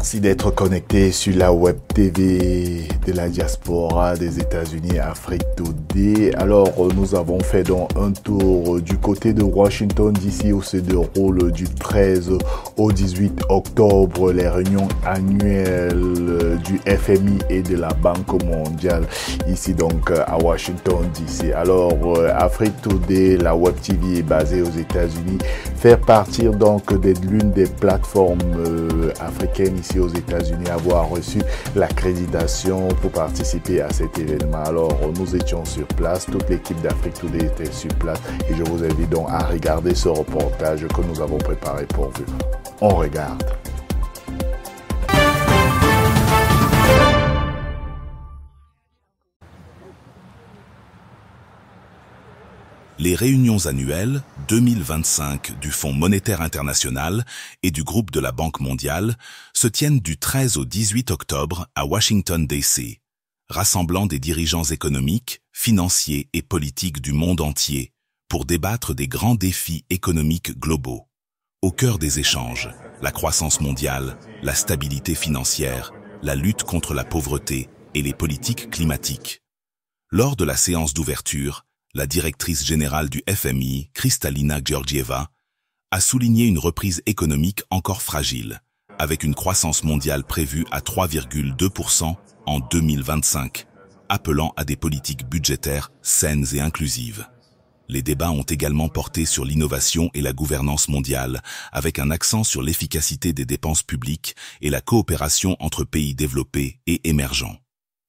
Merci d'être connecté sur la web TV de la diaspora des États-Unis, Afrique Today. Alors, nous avons fait donc un tour du côté de Washington DC où se déroule du 13 au 18 octobre les réunions annuelles du FMI et de la Banque mondiale ici donc à Washington DC. Alors, Afrique Today, la web TV est basée aux États-Unis, fait partir donc de l'une des plateformes africaines ici aux États-Unis, avoir reçu l'accréditation pour participer à cet événement. Alors, nous étions sur place, toute l'équipe d'Afrique Today était sur place et je vous invite donc à regarder ce reportage que nous avons préparé pour vous. On regarde. Les réunions annuelles 2025 du Fonds monétaire international et du groupe de la Banque mondiale se tiennent du 13 au 18 octobre à Washington DC, rassemblant des dirigeants économiques, financiers et politiques du monde entier pour débattre des grands défis économiques globaux. Au cœur des échanges, la croissance mondiale, la stabilité financière, la lutte contre la pauvreté et les politiques climatiques. Lors de la séance d'ouverture, la directrice générale du FMI, Kristalina Georgieva, a souligné une reprise économique encore fragile, avec une croissance mondiale prévue à 3,2% en 2025, appelant à des politiques budgétaires saines et inclusives. Les débats ont également porté sur l'innovation et la gouvernance mondiale, avec un accent sur l'efficacité des dépenses publiques et la coopération entre pays développés et émergents.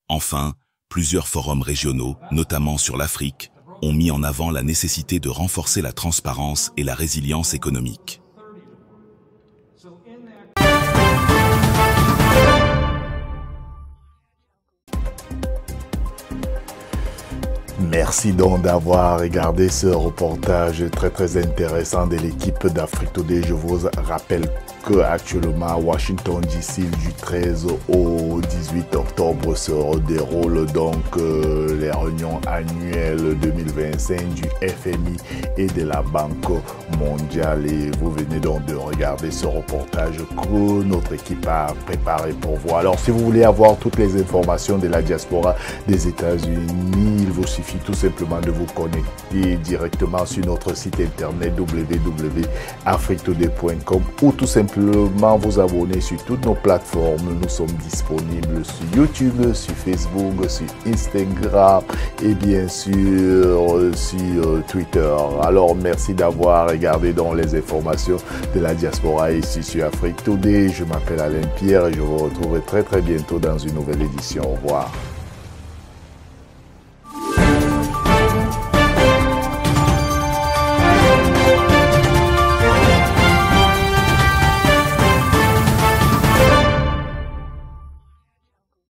Enfin, plusieurs forums régionaux, notamment sur l'Afrique, ont mis en avant la nécessité de renforcer la transparence et la résilience économique. Merci donc d'avoir regardé ce reportage très intéressant de l'équipe d'Afrique Today. Je vous rappelle qu'actuellement à Washington DC du 13 au 18 octobre se déroulent donc les réunions annuelles 2025 du FMI et de la Banque mondiale. Et vous venez donc de regarder ce reportage que notre équipe a préparé pour vous. Alors si vous voulez avoir toutes les informations de la diaspora des États-Unis, il vous suffit tout simplement de vous connecter directement sur notre site internet www.africtoday.com ou tout simplement vous abonner sur toutes nos plateformes. Nous sommes disponibles sur YouTube, sur Facebook, sur Instagram et bien sûr sur Twitter. Alors merci d'avoir regardé dans les informations de la diaspora ici sur Afrique Today. Je m'appelle Alain Pierre et je vous retrouverai très bientôt dans une nouvelle édition. Au revoir.